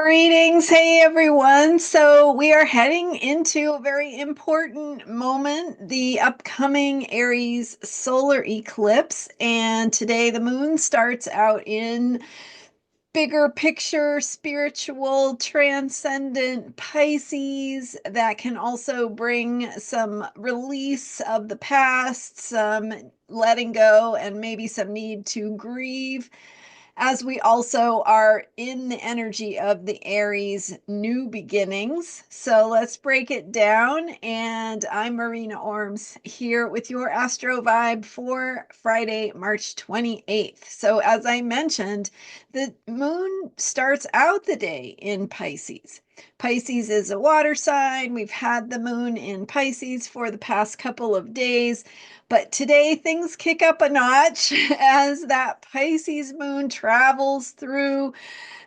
Greetings. Hey, everyone. So, we are heading into a very important moment, the upcoming Aries solar eclipse. And today, the moon starts out in bigger picture, spiritual, transcendent Pisces that can also bring some release of the past, some letting go, and maybe some need to grieve as we also are in the energy of the Aries new beginnings. So let's break it down. And I'm Marina Orms here with your Astro Vibe for Friday, March 28th. So, as I mentioned, the moon starts out the day in Pisces. Pisces is a water sign. We've had the moon in Pisces for the past couple of days. But today things kick up a notch as that Pisces moon travels through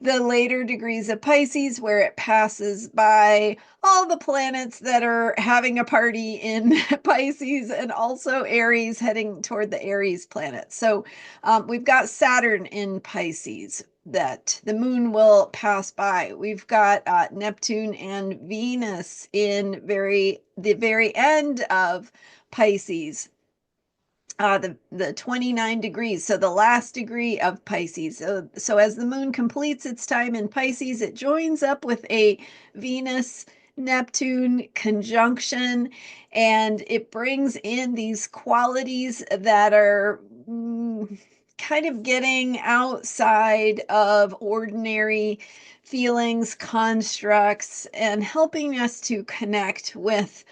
the later degrees of Pisces, where it passes by all the planets that are having a party in Pisces and also Aries heading toward the Aries planet. So we've got Saturn in Pisces that the moon will pass by. We've got Neptune and Venus in the very end of Pisces, the 29 degrees, so the last degree of Pisces. So as the moon completes its time in Pisces, it joins up with a Venus Neptune conjunction, and it brings in these qualities that are kind of getting outside of ordinary feelings, constructs, and helping us to connect with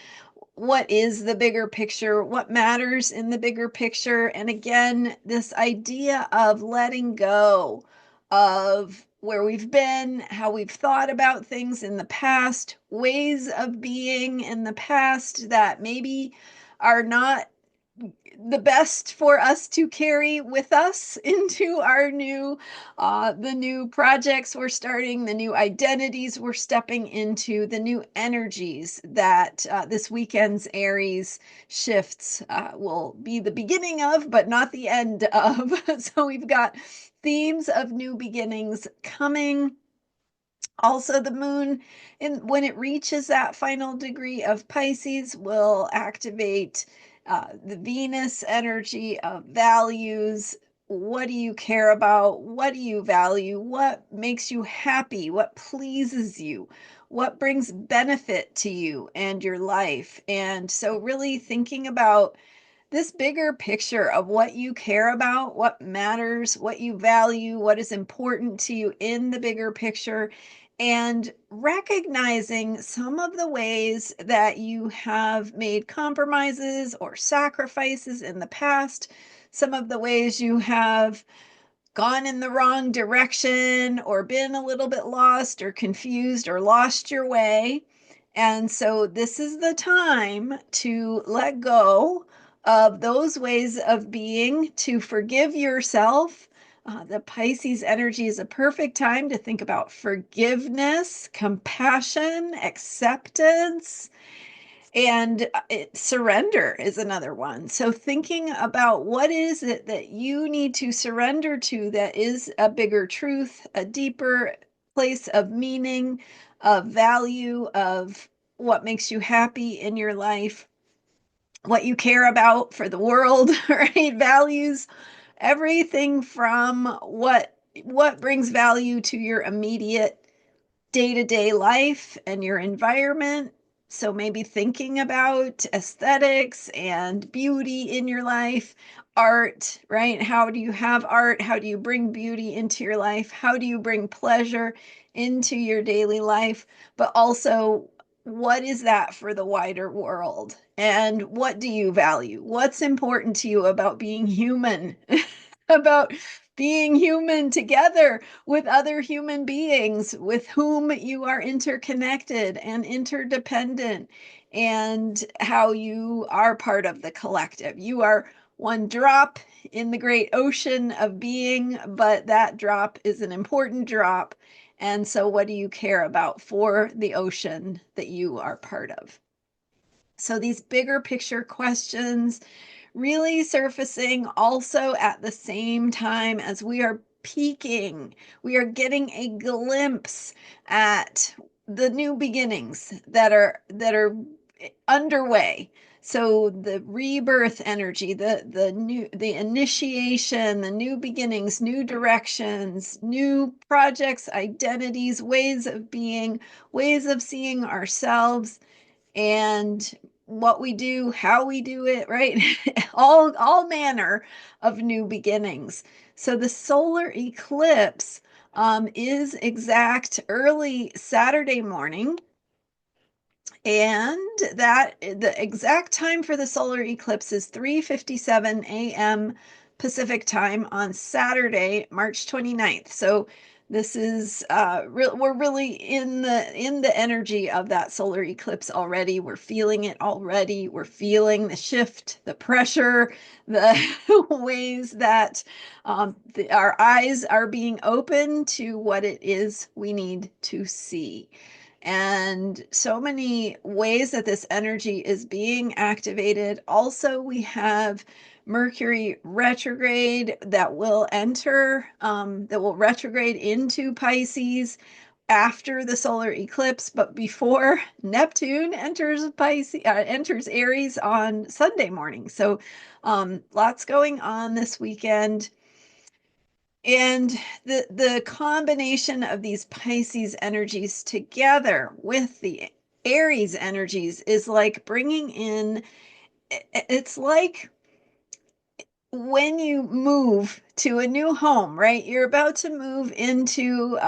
what is the bigger picture, what matters in the bigger picture. And again, this idea of letting go of where we've been, how we've thought about things in the past, ways of being in the past that maybe are not the best for us to carry with us into our the new projects we're starting, the new identities we're stepping into, the new energies that this weekend's Aries shifts will be the beginning of, but not the end of. So we've got themes of new beginnings coming. Also, the moon, when it reaches that final degree of Pisces, will activate the Venus energy of values. What do you care about? What do you value? What makes you happy? What pleases you? What brings benefit to you and your life? And so, really thinking about this bigger picture of what you care about, what matters, what you value, what is important to you in the bigger picture, and recognizing some of the ways that you have made compromises or sacrifices in the past, some of the ways you have gone in the wrong direction or been a little bit lost or confused or lost your way. And so this is the time to let go of those ways of being, to forgive yourself. The Pisces energy is a perfect time to think about forgiveness, compassion, acceptance, and surrender is another one. So thinking about what is it that you need to surrender to that is a bigger truth, a deeper place of meaning, of value, of what makes you happy in your life, what you care about for the world, right? Values, everything from what brings value to your immediate day-to-day life and your environment. So maybe thinking about aesthetics and beauty in your life, art, right? How do you have art? How do you bring beauty into your life? How do you bring pleasure into your daily life? But also, what is that for the wider world? And what do you value? What's important to you about being human? About being human together with other human beings with whom you are interconnected and interdependent, and how you are part of the collective. You are one drop in the great ocean of being, but that drop is an important drop. And so, what do you care about for the ocean that you are part of? So, these bigger picture questions really surfacing also at the same time as we are peaking. We are getting a glimpse at the new beginnings that are underway. So the rebirth energy, the initiation, the new beginnings, new directions, new projects, identities, ways of being, ways of seeing ourselves and what we do, how we do it, right? all manner of new beginnings. So the solar eclipse is exact early Saturday morning, and that the exact time for the solar eclipse is 3:57 a.m. Pacific time on Saturday, March 29th. So this is we're really in the energy of that solar eclipse already. We're feeling it already. We're feeling the shift, the pressure, the ways that our eyes are being open to what it is we need to see. And so many ways that this energy is being activated. Also, we have Mercury retrograde that will retrograde into Pisces after the solar eclipse, but before Neptune enters Aries on Sunday morning. So lots going on this weekend. And the combination of these Pisces energies together with the Aries energies is like bringing in, it's like when you move to a new home, right? You're about to move into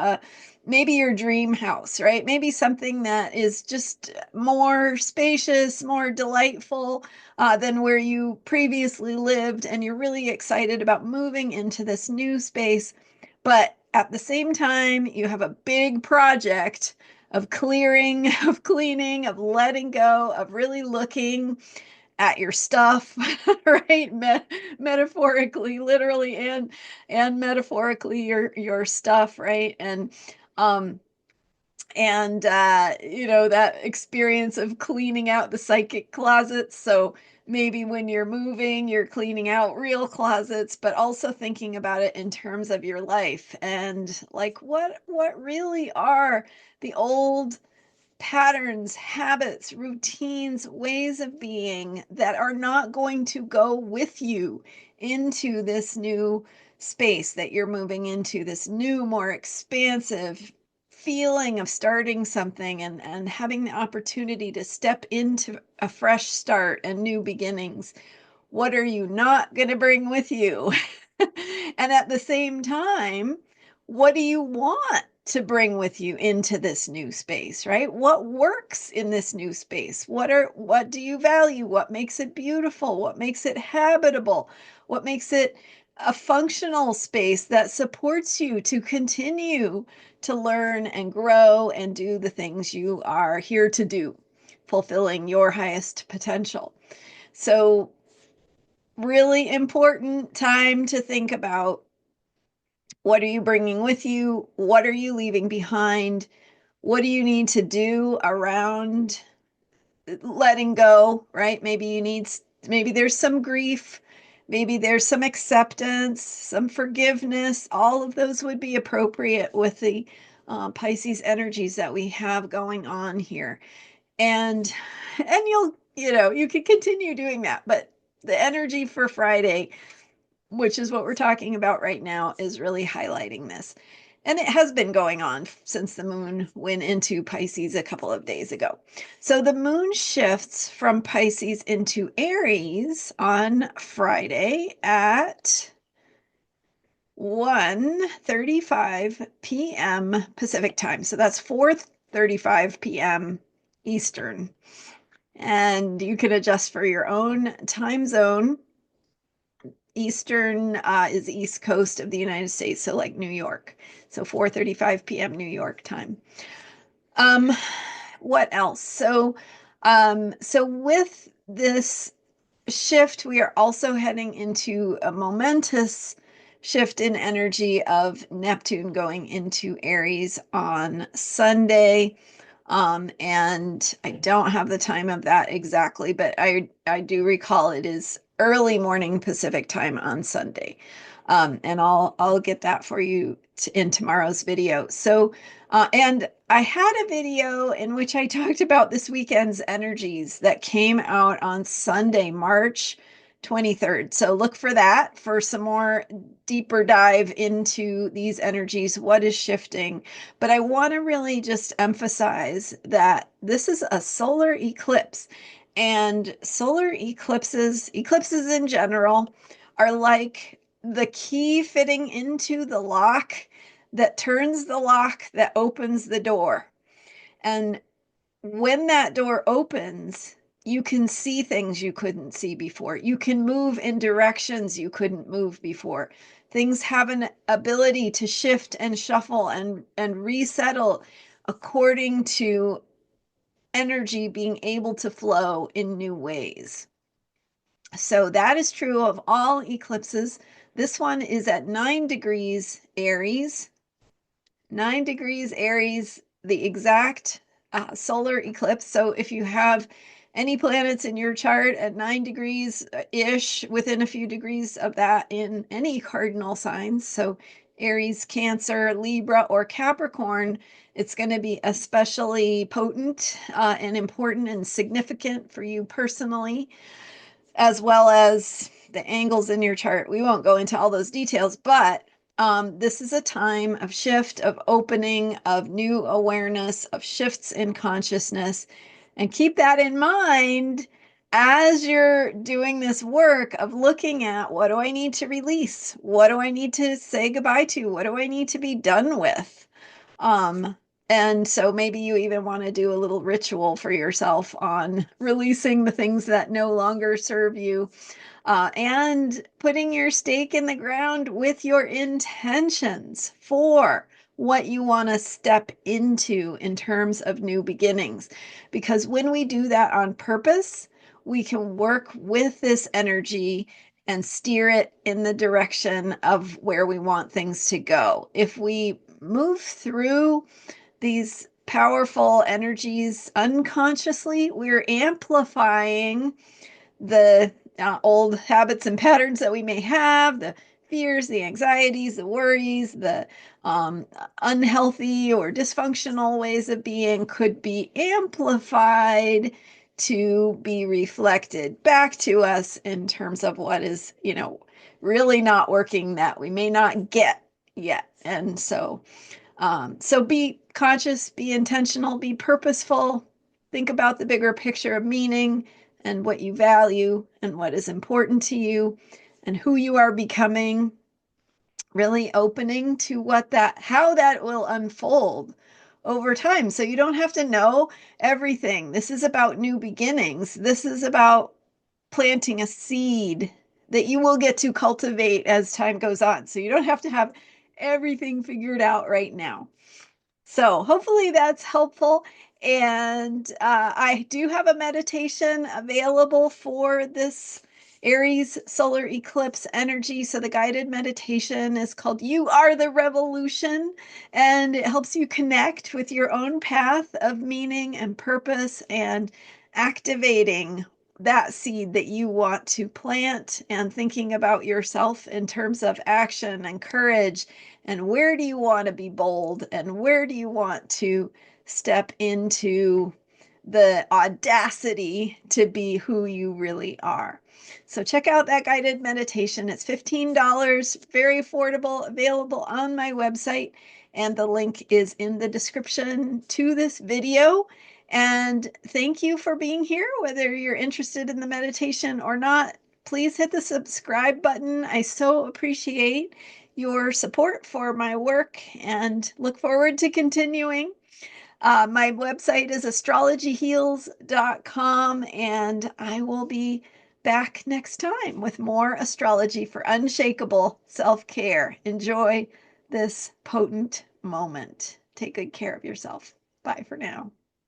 maybe your dream house, right? Maybe something that is just more spacious, more delightful than where you previously lived, and you're really excited about moving into this new space. But at the same time, you have a big project of clearing, of cleaning, of letting go, of really looking at your stuff, right? Metaphorically, literally, and metaphorically, your stuff, right? Um, and that experience of cleaning out the psychic closets. So maybe when you're moving, you're cleaning out real closets, but also thinking about it in terms of your life and like what really are the old patterns, habits, routines, ways of being that are not going to go with you into this new space that you're moving into, this new, more expansive feeling of starting something and having the opportunity to step into a fresh start and new beginnings. What are you not going to bring with you? And at the same time, what do you want to bring with you into this new space, right? What works in this new space? What do you value? What makes it beautiful? What makes it habitable? What makes it a functional space that supports you to continue to learn and grow and do the things you are here to do, fulfilling your highest potential. So really important time to think about what are you bringing with you? What are you leaving behind? What do you need to do around letting go, right? Maybe there's some grief, maybe there's some acceptance, some forgiveness. All of those would be appropriate with the Pisces energies that we have going on here. And you can continue doing that, but the energy for Friday, which is what we're talking about right now, is really highlighting this. And it has been going on since the moon went into Pisces a couple of days ago. So the moon shifts from Pisces into Aries on Friday at 1:35 p.m. Pacific time. So that's 4:35 p.m. Eastern. And you can adjust for your own time zone. Eastern is East Coast of the United States, so like New York. So 4:35 p.m. New York time. Um, what else? So with this shift, we are also heading into a momentous shift in energy of Neptune going into Aries on Sunday. And I don't have the time of that exactly, but I do recall it is early morning Pacific time on Sunday. And I'll get that for you in tomorrow's video. So, and I had a video in which I talked about this weekend's energies that came out on Sunday, March 23rd. So look for that for some more deeper dive into these energies, what is shifting. But I want to really just emphasize that this is a solar eclipse, and solar eclipses in general, are like the key fitting into the lock that turns the lock that opens the door. And when that door opens, you can see things you couldn't see before. You can move in directions you couldn't move before. Things have an ability to shift and shuffle and resettle according to energy being able to flow in new ways. So that is true of all eclipses. This one is at 9 degrees Aries. 9 degrees Aries, the exact solar eclipse. So if you have any planets in your chart at 9 degrees ish, within a few degrees of that in any cardinal signs, so Aries, Cancer, Libra, or Capricorn, it's going to be especially potent and important and significant for you personally, as well as the angles in your chart. We won't go into all those details, but this is a time of shift, of opening, of new awareness, of shifts in consciousness. And keep that in mind as you're doing this work of looking at, what do I need to release? What do I need to say goodbye to? What do I need to be done with? Um, and so maybe you even want to do a little ritual for yourself on releasing the things that no longer serve you, and putting your stake in the ground with your intentions for what you want to step into in terms of new beginnings. Because when we do that on purpose, we can work with this energy and steer it in the direction of where we want things to go. If we move through these powerful energies unconsciously, we're amplifying the old habits and patterns that we may have, the fears, the anxieties, the worries, the unhealthy or dysfunctional ways of being could be amplified to be reflected back to us in terms of what is, really not working that we may not get yet. And so be conscious, be intentional, be purposeful, think about the bigger picture of meaning and what you value and what is important to you and who you are becoming, really opening to how that will unfold over time. So you don't have to know everything. This is about new beginnings. This is about planting a seed that you will get to cultivate as time goes on. So you don't have to have everything figured out right now. So hopefully that's helpful. And I do have a meditation available for this Aries solar eclipse energy. So the guided meditation is called You Are the Revolution, and it helps you connect with your own path of meaning and purpose and activating that seed that you want to plant and thinking about yourself in terms of action and courage, and where do you want to be bold, and where do you want to step into the audacity to be who you really are. So check out that guided meditation. It's $15, very affordable, available on my website, and the link is in the description to this video. And thank you for being here. Whether you're interested in the meditation or not, please hit the subscribe button. I so appreciate your support for my work and look forward to continuing. My website is astrologyheals.com, and I will be back next time with more astrology for unshakable self-care. Enjoy this potent moment. Take good care of yourself. Bye for now.